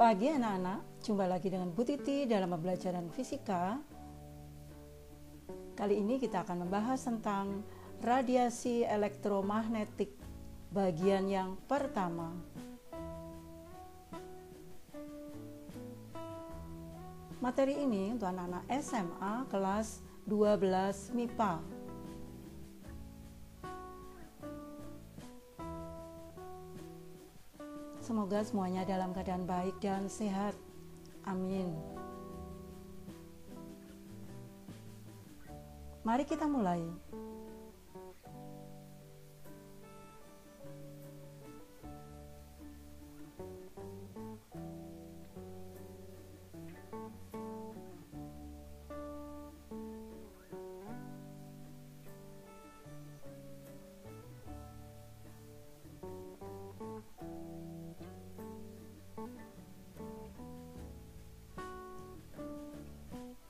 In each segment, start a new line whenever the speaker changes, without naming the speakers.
Pagi anak-anak, jumpa lagi dengan Bu Titi dalam pembelajaran fisika. Kali ini kita akan membahas tentang radiasi elektromagnetik bagian yang pertama. Materi ini untuk anak-anak SMA kelas 12 MIPA. Semoga semuanya dalam keadaan baik dan sehat. Amin. Mari kita mulai.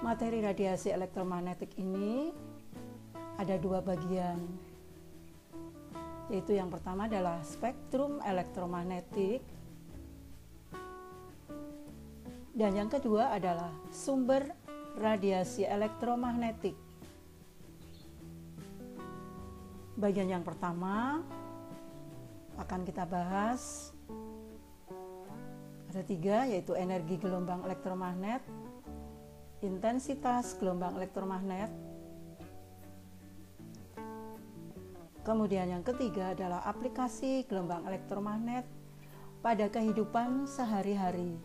Materi radiasi elektromagnetik ini ada dua bagian, yaitu yang pertama adalah spektrum elektromagnetik dan yang kedua adalah sumber radiasi elektromagnetik. Bagian yang pertama akan kita bahas ada tiga, yaitu energi gelombang elektromagnet, intensitas gelombang elektromagnet, kemudian yang ketiga adalah aplikasi gelombang elektromagnet pada kehidupan sehari-hari.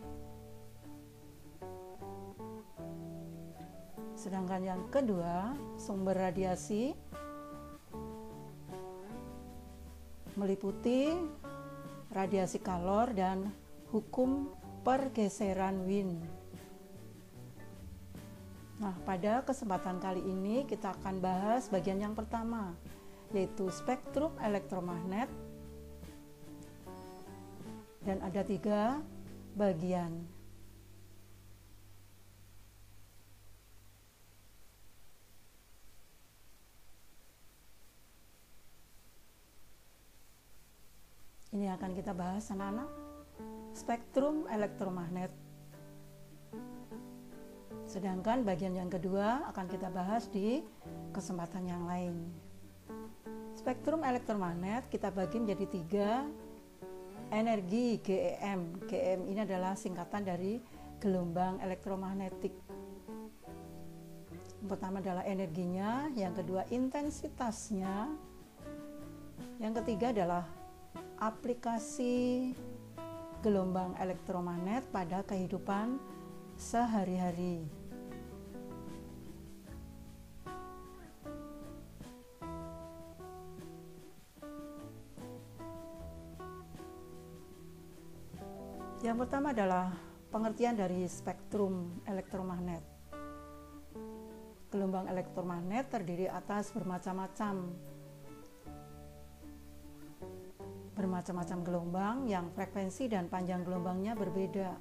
Sedangkan yang kedua, sumber radiasi, meliputi radiasi kalor dan hukum pergeseran Wien. Nah, pada kesempatan kali ini kita akan bahas bagian yang pertama, yaitu spektrum elektromagnet, dan ada tiga bagian. Ini akan kita bahas anak-anak, spektrum elektromagnet. Sedangkan bagian yang kedua akan kita bahas di kesempatan yang lain. Spektrum elektromagnet kita bagi menjadi tiga energi GEM. GEM ini adalah singkatan dari gelombang elektromagnetik. Yang pertama adalah energinya, yang kedua intensitasnya, yang ketiga adalah aplikasi gelombang elektromagnet pada kehidupan sehari-hari. Yang pertama adalah pengertian dari spektrum elektromagnet. Gelombang elektromagnet terdiri atas bermacam-macam gelombang yang frekuensi dan panjang gelombangnya berbeda.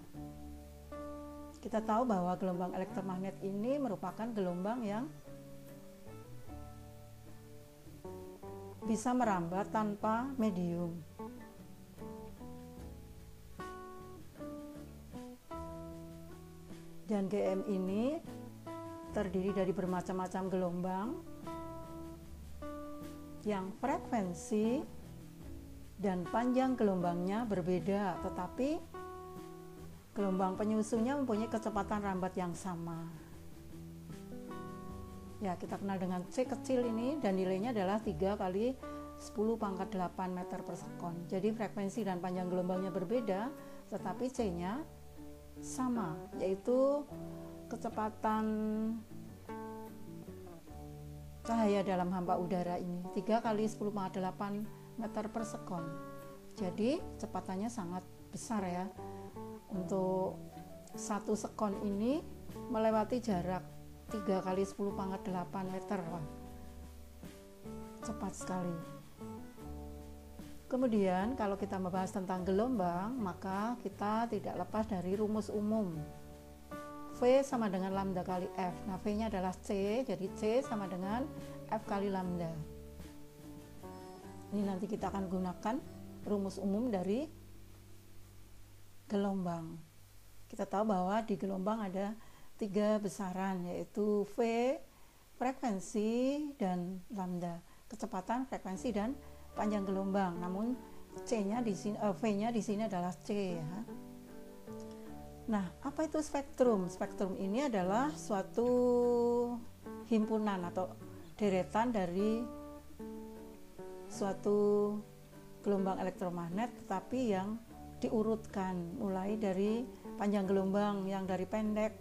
Kita tahu bahwa gelombang elektromagnet ini merupakan gelombang yang bisa merambat tanpa medium. Dan GM ini terdiri dari bermacam-macam gelombang yang frekuensi dan panjang gelombangnya berbeda, tetapi gelombang penyusunnya mempunyai kecepatan rambat yang sama. Ya, kita kenal dengan C kecil ini, dan nilainya adalah 3 kali 10⁸ meter per sekon. Jadi frekuensi dan panjang gelombangnya berbeda, tetapi C-nya sama, yaitu kecepatan cahaya dalam hampa udara ini 3 kali 10⁸ meter per sekon. Jadi kecepatannya sangat besar ya. Untuk 1 sekon ini melewati jarak 3 kali 10⁸ meter. Wah, cepat sekali. Kemudian kalau kita membahas tentang gelombang, maka kita tidak lepas dari rumus umum. V sama dengan lambda kali F. Nah, V-nya adalah C, jadi C sama dengan F kali lambda. Ini nanti kita akan gunakan rumus umum dari gelombang. Kita tahu bahwa di gelombang ada 3 besaran, yaitu V, frekuensi, dan lambda, kecepatan, frekuensi, dan panjang gelombang. Namun C-nya di sini, V-nya di sini adalah C ya. Nah, apa itu spektrum? Spektrum ini adalah suatu himpunan atau deretan dari suatu gelombang elektromagnet, tetapi yang diurutkan mulai dari panjang gelombang yang dari pendek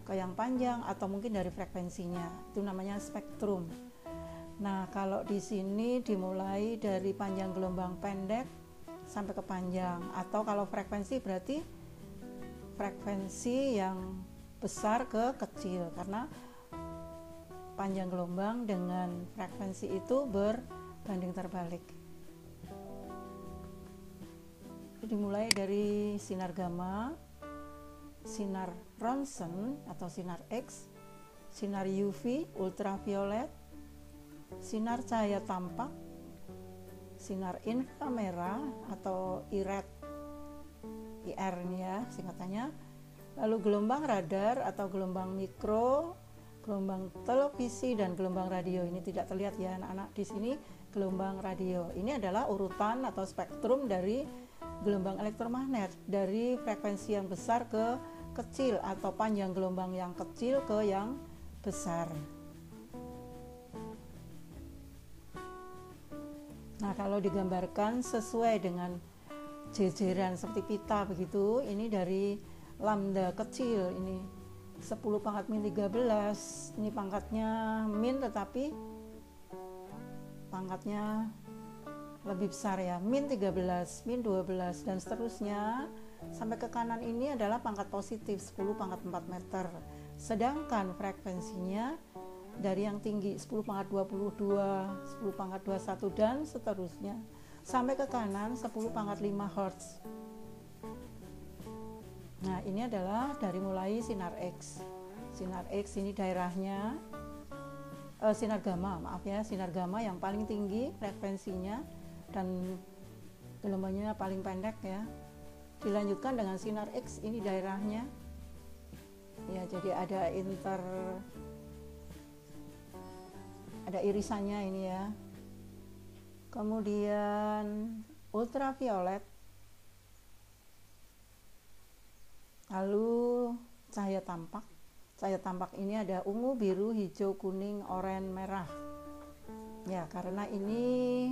ke yang panjang atau mungkin dari frekuensinya. Itu namanya spektrum. Nah, kalau di sini dimulai dari panjang gelombang pendek sampai ke panjang, atau kalau frekuensi berarti frekuensi yang besar ke kecil, karena panjang gelombang dengan frekuensi itu berbanding terbalik. Dimulai dari sinar gamma, sinar ronsen atau sinar X, sinar UV ultraviolet, sinar cahaya tampak, sinar inframerah atau IR ini ya singkatannya, lalu gelombang radar atau gelombang mikro, gelombang televisi, dan gelombang radio. Ini tidak terlihat ya anak-anak di sini, gelombang radio. Ini adalah urutan atau spektrum dari gelombang elektromagnet, dari frekuensi yang besar ke kecil atau panjang gelombang yang kecil ke yang besar. Nah, kalau digambarkan sesuai dengan jejeran seperti pita begitu, ini dari lambda kecil, ini 10 pangkat min 13, ini pangkatnya min tetapi pangkatnya lebih besar ya, min 13, min 12, dan seterusnya sampai ke kanan ini adalah pangkat positif 10 pangkat 4 meter. Sedangkan frekuensinya dari yang tinggi 10 pangkat 22, 10 pangkat 21, dan seterusnya sampai ke kanan 10 pangkat 5 Hz. Nah, ini adalah dari mulai sinar X. Sinar X ini daerahnya sinar gamma, maaf ya, sinar gamma yang paling tinggi frekuensinya dan gelombangnya paling pendek ya. Dilanjutkan dengan sinar X, ini daerahnya. Ya, jadi ada irisannya ini ya. Kemudian ultraviolet, lalu cahaya tampak. Cahaya tampak ini ada ungu, biru, hijau, kuning, oranye, merah. Ya, karena ini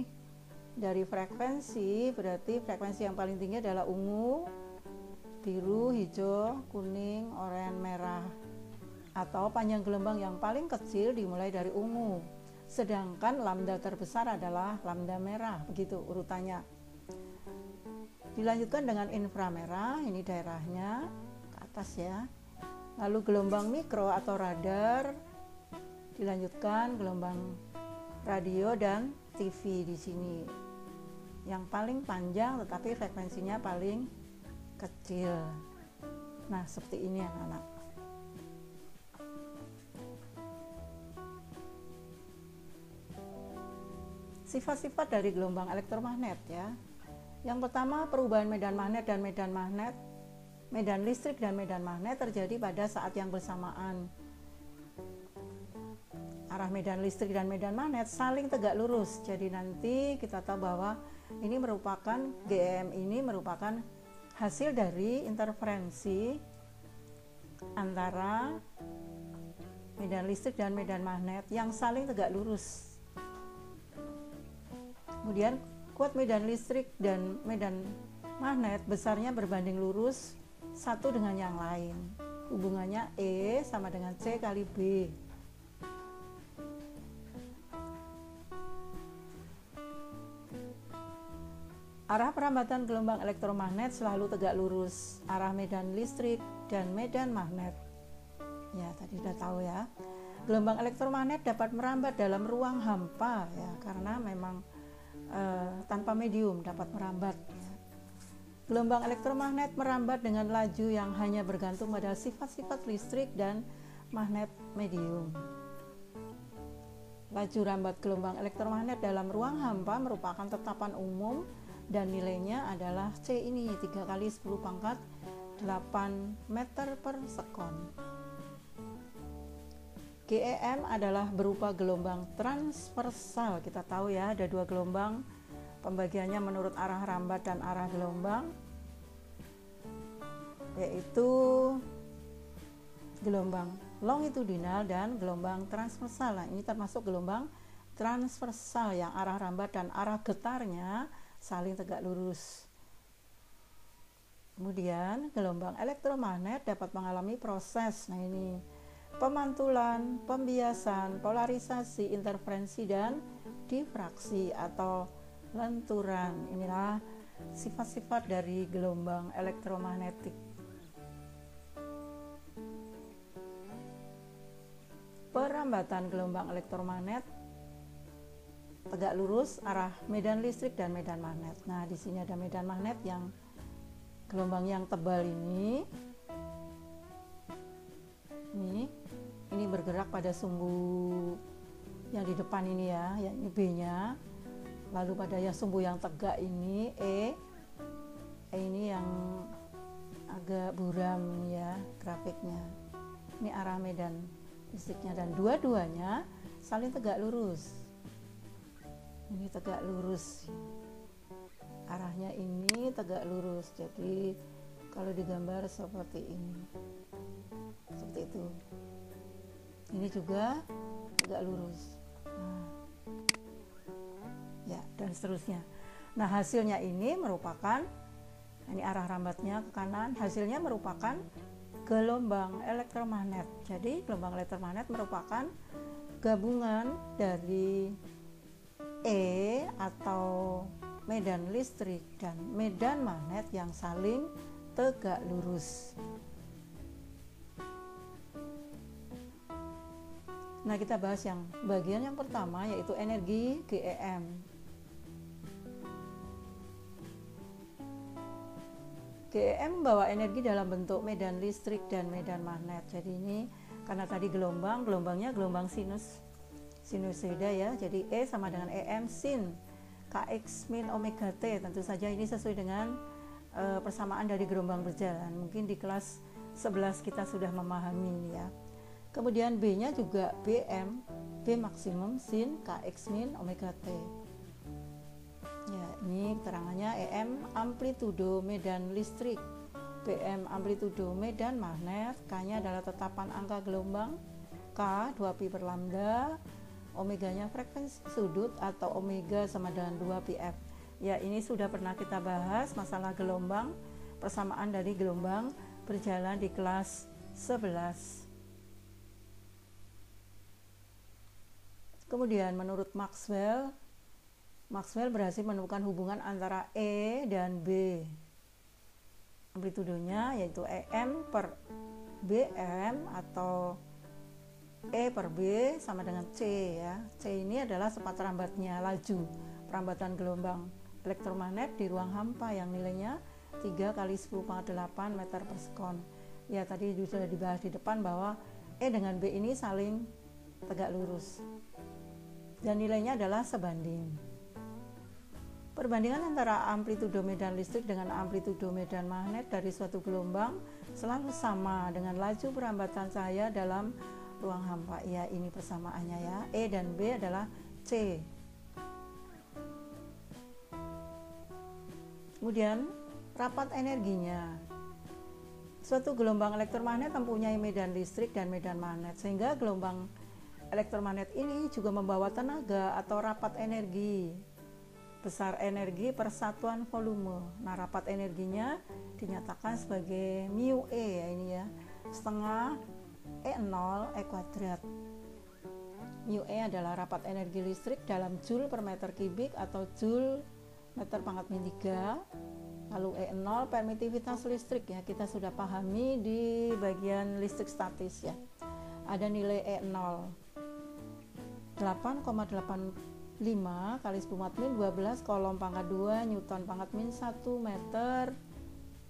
dari frekuensi, berarti frekuensi yang paling tinggi adalah ungu, biru, hijau, kuning, oranye, merah. Atau panjang gelombang yang paling kecil dimulai dari ungu. Sedangkan lambda terbesar adalah lambda merah, begitu urutannya. Dilanjutkan dengan inframerah, ini daerahnya ke atas ya. Lalu gelombang mikro atau radar, dilanjutkan gelombang radio dan TV di sini. Yang paling panjang tetapi frekuensinya paling kecil. Nah, seperti ini anak-anak. Sifat-sifat dari gelombang elektromagnet ya. Yang pertama, perubahan medan magnet dan medan magnet, medan listrik dan medan magnet terjadi pada saat yang bersamaan. Arah medan listrik dan medan magnet saling tegak lurus. Jadi nanti kita tahu bahwa ini merupakan GEM ini merupakan hasil dari interferensi antara medan listrik dan medan magnet yang saling tegak lurus. Kemudian kuat medan listrik dan medan magnet besarnya berbanding lurus satu dengan yang lain. Hubungannya E sama dengan C kali B. Arah perambatan gelombang elektromagnet selalu tegak lurus. Arah medan listrik dan medan magnet. Ya, tadi sudah tahu ya. Gelombang elektromagnet dapat merambat dalam ruang hampa ya, karena memang tanpa medium dapat merambat ya. Gelombang elektromagnet merambat dengan laju yang hanya bergantung pada sifat-sifat listrik dan magnet medium. Laju rambat gelombang elektromagnet dalam ruang hampa merupakan tetapan umum dan nilainya adalah C ini 3 kali 10 pangkat meter per sekon. GEM adalah berupa gelombang transversal. Kita tahu ya, ada dua gelombang, pembagiannya menurut arah rambat dan arah gelombang, yaitu gelombang longitudinal dan gelombang transversal. Nah, ini termasuk gelombang transversal yang arah rambat dan arah getarnya saling tegak lurus. Kemudian gelombang elektromagnet dapat mengalami proses, nah ini, pemantulan, pembiasan, polarisasi, interferensi, dan difraksi atau lenturan. Inilah sifat-sifat dari gelombang elektromagnetik. Perambatan gelombang elektromagnet tegak lurus arah medan listrik dan medan magnet. Nah, di sini ada medan magnet yang gelombang yang tebal ini bergerak pada sumbu yang di depan ini ya, ini B-nya. Lalu pada yang sumbu yang tegak ini E ini yang agak buram ya grafiknya. Ini arah medan listriknya, dan dua-duanya saling tegak lurus. Ini tegak lurus, arahnya ini tegak lurus. Jadi kalau digambar seperti ini, seperti itu. Ini juga tegak lurus. Nah, ya, dan seterusnya. Nah, hasilnya ini merupakan, ini arah rambatnya ke kanan, hasilnya merupakan gelombang elektromagnet. Jadi gelombang elektromagnet merupakan gabungan dari E atau medan listrik dan medan magnet yang saling tegak lurus. Nah, kita bahas yang bagian yang pertama, yaitu energi GEM. GEM membawa energi dalam bentuk medan listrik dan medan magnet. Jadi ini karena tadi gelombangnya gelombang sinusoida ya. Jadi E sama dengan EM sin Kx min omega T. Tentu saja ini sesuai dengan persamaan dari gelombang berjalan. Mungkin di kelas 11 kita sudah memahami ya. Kemudian B-nya juga BM, B maksimum sin Kx min omega T. Ya, ini keterangannya. EM amplitudo medan listrik, BM amplitudo medan magnet, K-nya adalah tetapan angka gelombang, K 2pi per lambda, omeganya frekuensi sudut atau omega sama dengan 2πf. Ya, ini sudah pernah kita bahas masalah gelombang, persamaan dari gelombang berjalan di kelas 11. Kemudian menurut Maxwell berhasil menemukan hubungan antara E dan B. Amplitudonya yaitu EM per BM atau E per B sama dengan C ya. C ini adalah cepat rambatnya laju perambatan gelombang elektromagnet di ruang hampa yang nilainya 3 kali 10⁸ meter per sekon. Ya, tadi sudah dibahas di depan bahwa E dengan B ini saling tegak lurus. Dan nilainya adalah sebanding. Perbandingan antara amplitudo medan listrik dengan amplitudo medan magnet dari suatu gelombang selalu sama dengan laju perambatan cahaya dalam ruang hampa. Ya, ini persamaannya ya. E dan B adalah C. Kemudian rapat energinya. Suatu gelombang elektromagnet mempunyai medan listrik dan medan magnet, sehingga gelombang elektromagnet ini juga membawa tenaga atau rapat energi. Besar energi per satuan volume. Nah, rapat energinya dinyatakan sebagai mu E ya, ini ya, setengah E0 E kuadrat. Mu E adalah rapat energi listrik dalam joule per meter kubik atau joule meter pangkat min 3. Lalu E0 permitivitas listrik ya, kita sudah pahami di bagian listrik statis ya. Ada nilai E0 8,85 kali 10 mat min 12 kolom pangkat 2 Newton pangkat min 1 meter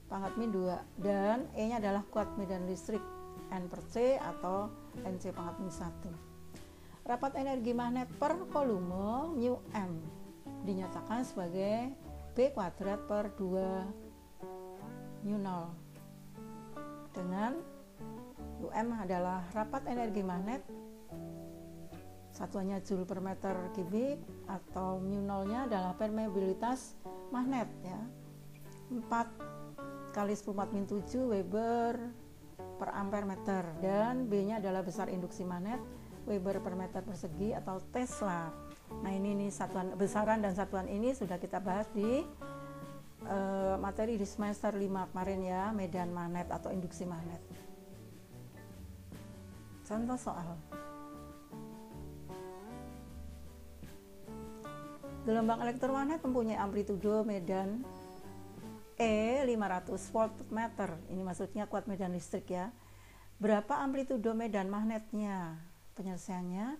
pangkat min 2, dan E nya adalah kuat medan listrik N per C atau NC pangkat min 1. Rapat energi magnet per volume mu M dinyatakan sebagai B kuadrat per 2 mu 0. dengan UM adalah rapat energi magnet, satuannya Joule per meter kubik, atau mu0-nya adalah permeabilitas magnet ya, 4 kali 10⁻⁷ Weber per ampere meter, dan B-nya adalah besar induksi magnet Weber per meter persegi atau Tesla. Nah ini satuan besaran dan satuan ini sudah kita bahas di materi di semester 5 kemarin ya, medan magnet atau induksi magnet. Contoh soal. Gelombang elektromagnet mempunyai amplitudo medan E 500 volt per meter. Ini maksudnya kuat medan listrik ya. Berapa amplitudo medan magnetnya? Penyelesaiannya,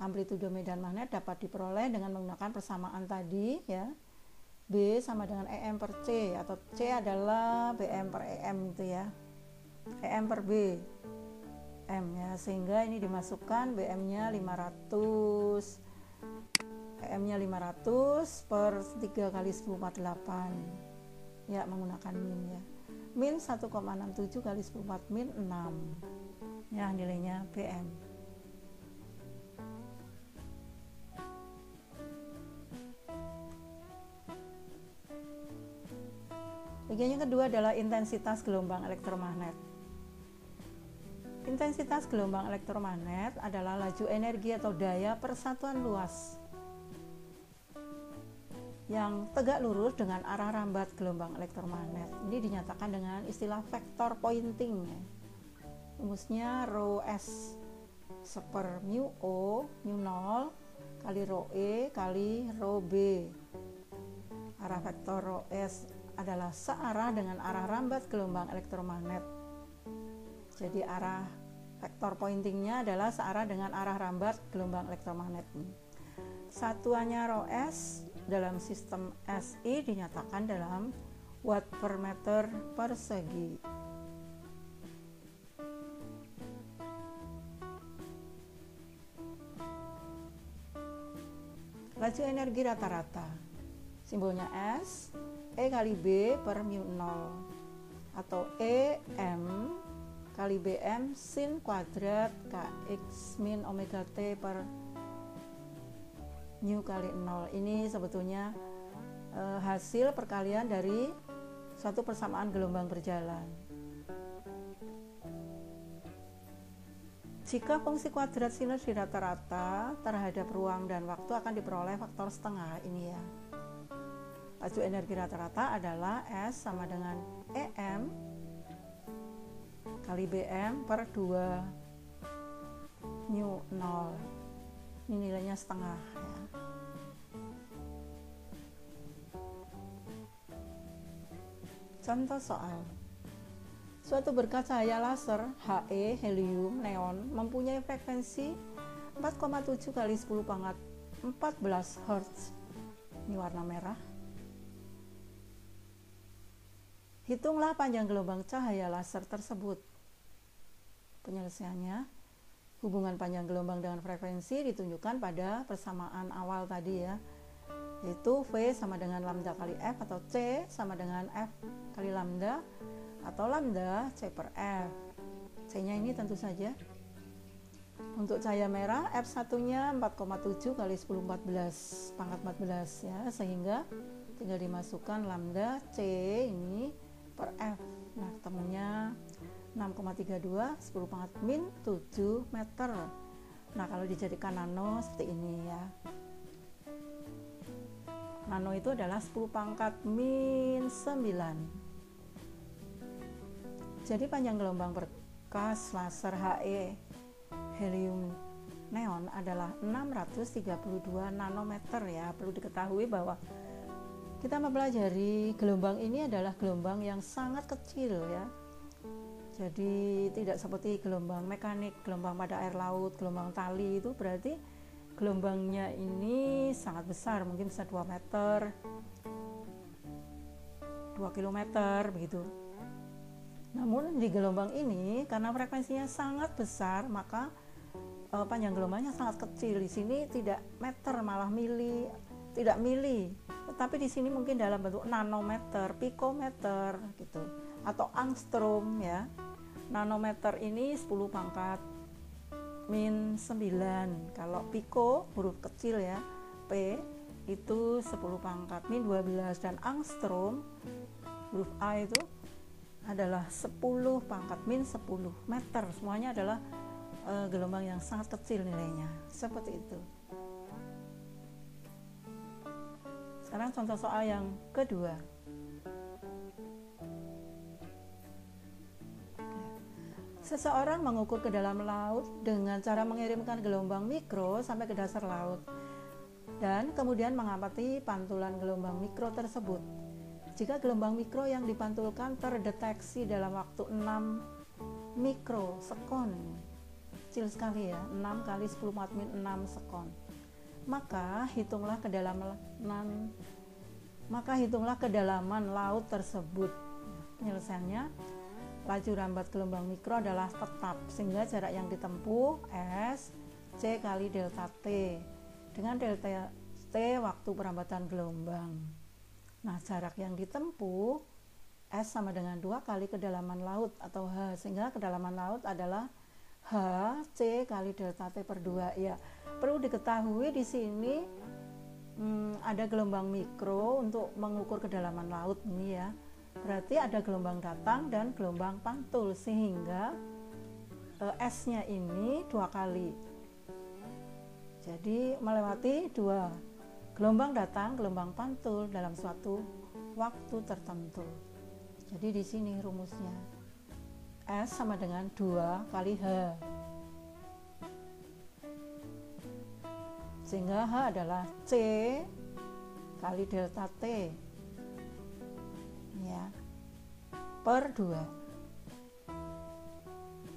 amplitudo medan magnet dapat diperoleh dengan menggunakan persamaan tadi ya. B sama dengan EM per C, atau C adalah BM per EM gitu ya. EM per B M ya, sehingga ini dimasukkan BM-nya 500, EM-nya 500 per 3 kali 10⁻⁸ ya, menggunakan min ya. Min 1,67 kali 10⁻⁴ min 6 ya, nilainya BM. Bagian yang kedua adalah intensitas gelombang elektromagnet. Intensitas gelombang elektromagnet adalah laju energi atau daya per satuan luas yang tegak lurus dengan arah rambat gelombang elektromagnet. Ini dinyatakan dengan istilah vektor pointing. Rumusnya rho S seper mu O mu 0 kali rho E kali rho B. Arah vektor rho S adalah searah dengan arah rambat gelombang elektromagnet. Jadi arah vektor pointingnya adalah searah dengan arah rambat gelombang elektromagnet. Satuannya rho S dalam sistem SI dinyatakan dalam watt per meter persegi. Laju energi rata-rata, simbolnya S, E kali B per mu 0, atau EM kali BM sin kuadrat KX min omega T per mu kali 0. Ini sebetulnya hasil perkalian dari suatu persamaan gelombang berjalan. Jika fungsi kuadrat sinusi rata-rata terhadap ruang dan waktu akan diperoleh faktor setengah ini ya. Laju energi rata-rata adalah S sama dengan EM kali BM per 2 mu 0. Ini nilainya setengah ya. Contoh soal. Suatu berkas cahaya laser He helium neon mempunyai frekuensi 4,7 kali 10⁻14 Hz. Ini warna merah. Hitunglah panjang gelombang cahaya laser tersebut. Penyelesaiannya, hubungan panjang gelombang dengan frekuensi ditunjukkan pada persamaan awal tadi ya, yaitu V sama dengan lambda kali F, atau C sama dengan F kali lambda, atau lambda C per F. C-nya ini tentu saja. Untuk cahaya merah, F1-nya 4,7 kali 10⁻14 pangkat 14 ya, sehingga tinggal dimasukkan lambda C ini per F. Nah, ketemunya 6,32 10⁻⁷ meter. Nah, kalau dijadikan nano seperti ini ya. Nano itu adalah 10⁻⁹. Jadi panjang gelombang berkas laser He helium neon adalah 632 nanometer ya. Perlu diketahui bahwa kita mempelajari gelombang ini adalah gelombang yang sangat kecil ya. Jadi tidak seperti gelombang mekanik, gelombang pada air laut, gelombang tali itu berarti gelombangnya ini sangat besar, mungkin bisa 2 meter, 2 kilometer begitu. Namun di gelombang ini karena frekuensinya sangat besar, maka panjang gelombangnya sangat kecil. Di sini tidak meter, malah mili, tidak mili. Tetapi di sini mungkin dalam bentuk nanometer, pikometer gitu, atau angstrom ya. nanometer ini 10 pangkat min 9. Kalau piko huruf kecil ya, P itu 10 pangkat min 12, dan angstrom huruf A itu adalah 10 pangkat min 10 meter. Semuanya adalah gelombang yang sangat kecil nilainya, seperti itu. Sekarang contoh soal yang kedua. Seseorang mengukur ke dalam laut dengan cara mengirimkan gelombang mikro sampai ke dasar laut dan kemudian mengamati pantulan gelombang mikro tersebut. Jika gelombang mikro yang dipantulkan terdeteksi dalam waktu 6 mikrosekon, kecil sekali ya, 6 kali 10 min 6 sekon, maka hitunglah kedalaman laut tersebut. Penyelesaiannya, laju rambat gelombang mikro adalah tetap, sehingga jarak yang ditempuh S C kali delta T, dengan delta T waktu perambatan gelombang. Nah, jarak yang ditempuh S sama dengan 2 kali kedalaman laut atau H, sehingga kedalaman laut adalah H C kali delta T per 2. Ya, perlu diketahui di sini ada gelombang mikro untuk mengukur kedalaman laut ini ya. Berarti ada gelombang datang dan gelombang pantul, sehingga S-nya ini 2 kali. Jadi melewati 2 gelombang datang, gelombang pantul dalam suatu waktu tertentu. Jadi di sini rumusnya S sama dengan 2 kali H, sehingga H adalah C kali delta T ya, per 2.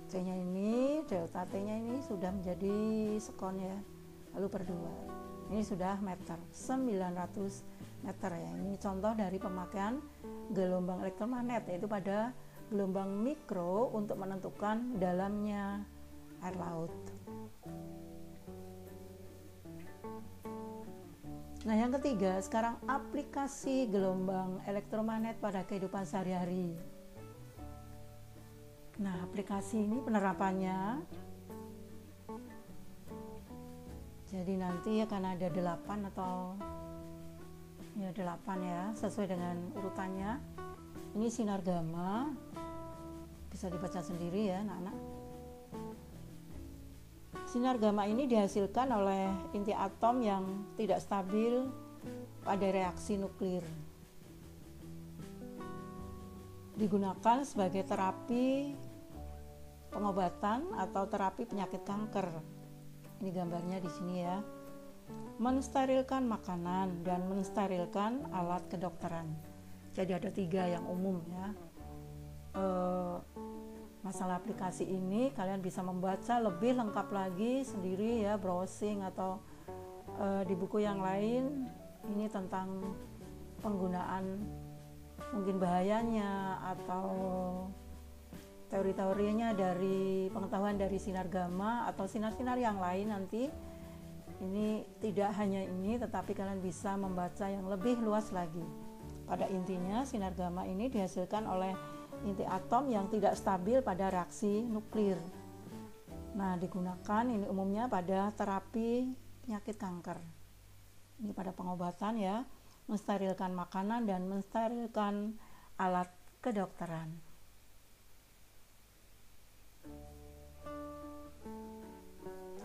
C nya ini, delta T nya ini sudah menjadi sekon ya, lalu per 2. Ini sudah meter, 900 meter ya. Ini contoh dari pemakaian gelombang elektromagnet, yaitu pada gelombang mikro untuk menentukan dalamnya air laut. Nah, yang ketiga, sekarang aplikasi gelombang elektromagnet pada kehidupan sehari-hari. Nah, aplikasi ini penerapannya, jadi nanti akan ada 8 atau ya 8 ya, sesuai dengan urutannya. Ini sinar gamma, bisa dibaca sendiri ya anak-anak. Sinar gamma ini dihasilkan oleh inti atom yang tidak stabil pada reaksi nuklir. Digunakan sebagai terapi pengobatan atau terapi penyakit kanker. Ini gambarnya di sini ya. Mensterilkan makanan dan mensterilkan alat kedokteran. Jadi ada 3 yang umum ya. Masalah aplikasi ini kalian bisa membaca lebih lengkap lagi sendiri ya, browsing atau di buku yang lain. Ini tentang penggunaan, mungkin bahayanya atau teori-teorinya dari pengetahuan dari sinar gamma atau sinar-sinar yang lain nanti. Ini tidak hanya ini, tetapi kalian bisa membaca yang lebih luas lagi. Pada intinya sinar gamma ini dihasilkan oleh inti atom yang tidak stabil pada reaksi nuklir. Nah, digunakan ini umumnya pada terapi penyakit kanker. Ini pada pengobatan ya, mensterilkan makanan dan mensterilkan alat kedokteran.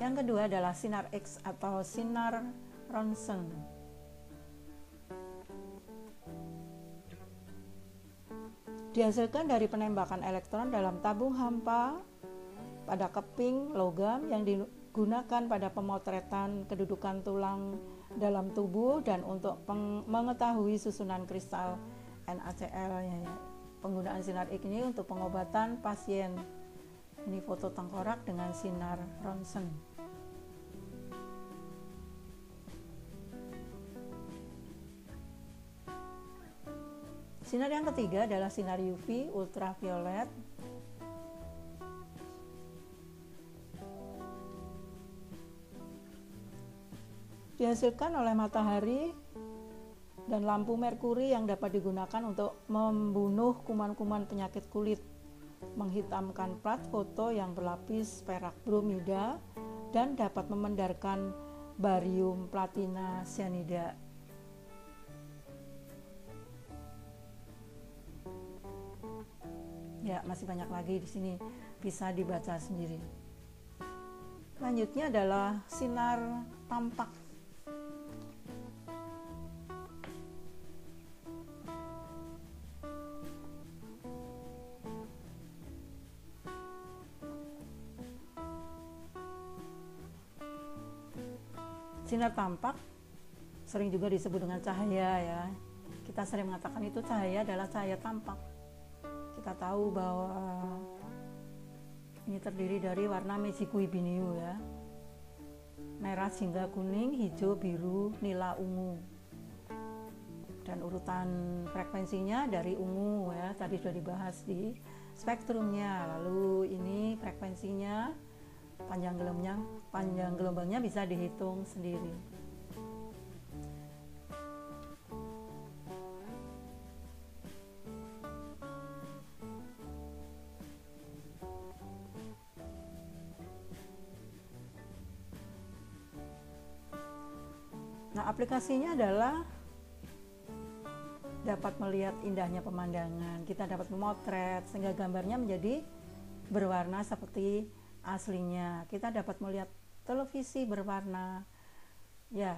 Yang kedua adalah sinar X atau sinar Ronsen. Dihasilkan dari penembakan elektron dalam tabung hampa pada keping logam yang digunakan pada pemotretan kedudukan tulang dalam tubuh dan untuk mengetahui susunan kristal NaCl. Penggunaan sinar X ini untuk pengobatan pasien. Ini foto tengkorak dengan sinar Ronsen. Sinar yang ketiga adalah sinar UV ultraviolet. Dihasilkan oleh matahari dan lampu merkuri yang dapat digunakan untuk membunuh kuman-kuman penyakit kulit. menghitamkan plat foto yang berlapis perak bromida, dan dapat memendarkan barium platina cyanida. Ya, masih banyak lagi di sini, bisa dibaca sendiri. Selanjutnya adalah sinar tampak. Sinar tampak sering juga disebut dengan cahaya ya. Kita sering mengatakan itu cahaya adalah cahaya tampak. Kita tahu bahwa ini terdiri dari warna Meijiku Ibiniu ya. Merah, jingga, kuning, hijau, biru, nila, ungu. Dan urutan frekuensinya dari ungu ya, tadi sudah dibahas di spektrumnya. Lalu ini frekuensinya, panjang gelombangnya bisa dihitung sendiri. Nah, aplikasinya adalah dapat melihat indahnya pemandangan, kita dapat memotret sehingga gambarnya menjadi berwarna seperti aslinya. Kita dapat melihat televisi berwarna, ya,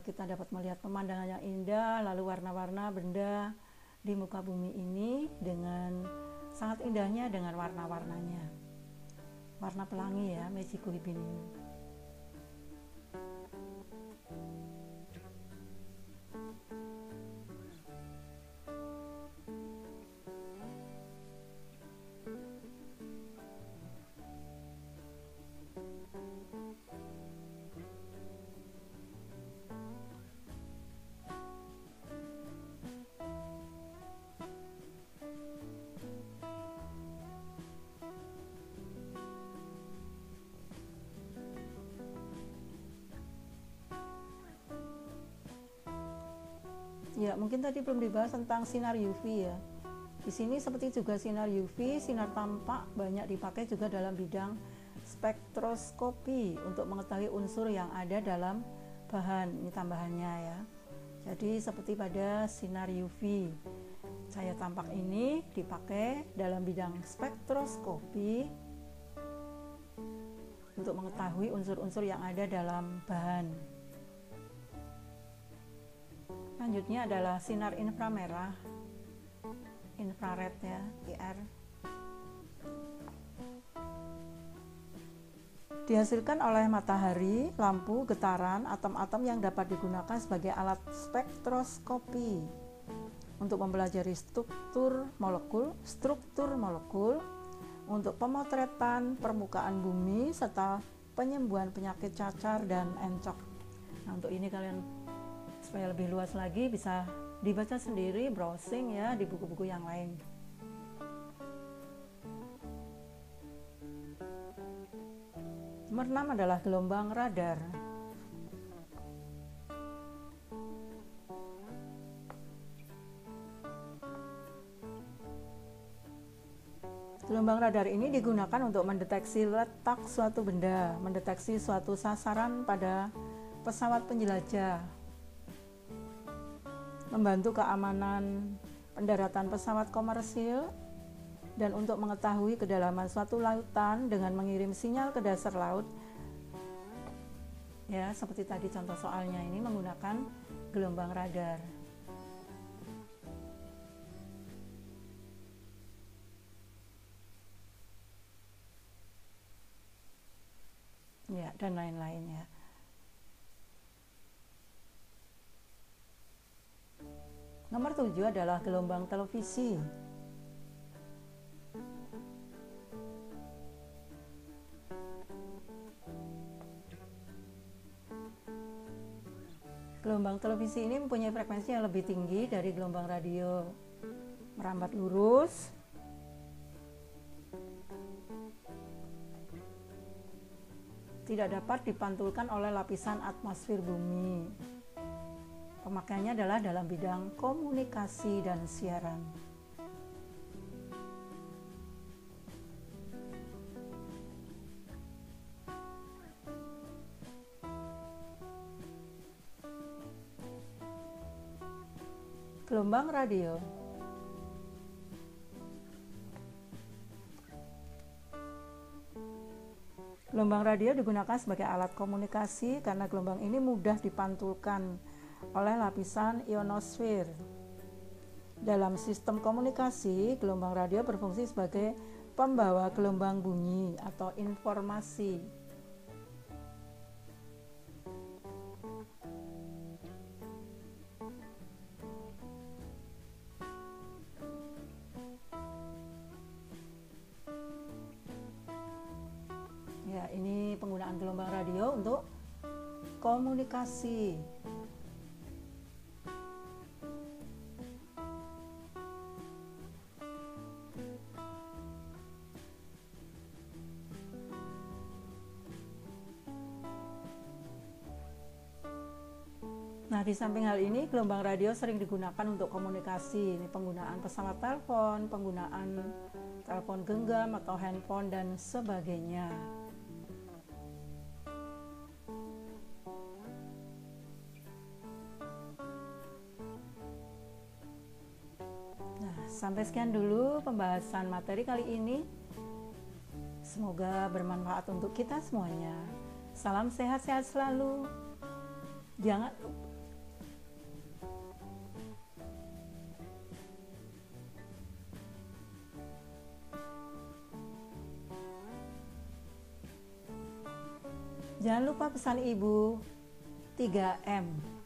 kita dapat melihat pemandangan yang indah, lalu warna-warna benda di muka bumi ini dengan sangat indahnya dengan warna-warnanya. Warna pelangi ya, Meijiku Ibiniu. Ya, mungkin tadi belum dibahas tentang sinar UV ya. Di sini seperti juga sinar UV, sinar tampak banyak dipakai juga dalam bidang spektroskopi untuk mengetahui unsur yang ada dalam bahan. Ini tambahannya ya. Jadi seperti pada sinar UV, cahaya tampak ini dipakai dalam bidang spektroskopi untuk mengetahui unsur-unsur yang ada dalam bahan. Selanjutnya adalah sinar inframerah, infrared ya, IR. Dihasilkan oleh matahari, lampu, getaran, atom-atom yang dapat digunakan sebagai alat spektroskopi untuk mempelajari struktur molekul, untuk pemotretan permukaan bumi serta penyembuhan penyakit cacar dan encok. Nah, untuk ini kalian supaya lebih luas lagi bisa dibaca sendiri, browsing ya di buku-buku yang lain. Nomor 6 adalah gelombang radar. Gelombang radar ini digunakan untuk mendeteksi letak suatu benda, mendeteksi suatu sasaran pada pesawat penjelajah, membantu keamanan pendaratan pesawat komersil, dan untuk mengetahui kedalaman suatu lautan dengan mengirim sinyal ke dasar laut. Ya, seperti tadi contoh soalnya ini menggunakan gelombang radar. Ya, dan lain-lain ya. Nomor 7 adalah gelombang televisi. Gelombang televisi ini mempunyai frekuensi yang lebih tinggi dari gelombang radio, merambat lurus, tidak dapat dipantulkan oleh lapisan atmosfer bumi. Pemakaiannya adalah dalam bidang komunikasi dan siaran. Gelombang radio. Gelombang radio digunakan sebagai alat komunikasi karena gelombang ini mudah dipantulkan oleh lapisan ionosfer. Dalam sistem komunikasi, gelombang radio berfungsi sebagai pembawa gelombang bunyi atau informasi. Ya, ini penggunaan gelombang radio untuk komunikasi. Nah, di samping hal ini, gelombang radio sering digunakan untuk komunikasi. Ini penggunaan pesawat telepon, penggunaan telepon genggam atau handphone dan sebagainya. Nah, sampai sekian dulu pembahasan materi kali ini. Semoga bermanfaat untuk kita semuanya. Salam sehat-sehat selalu. Jangan lupa pesan ibu 3M.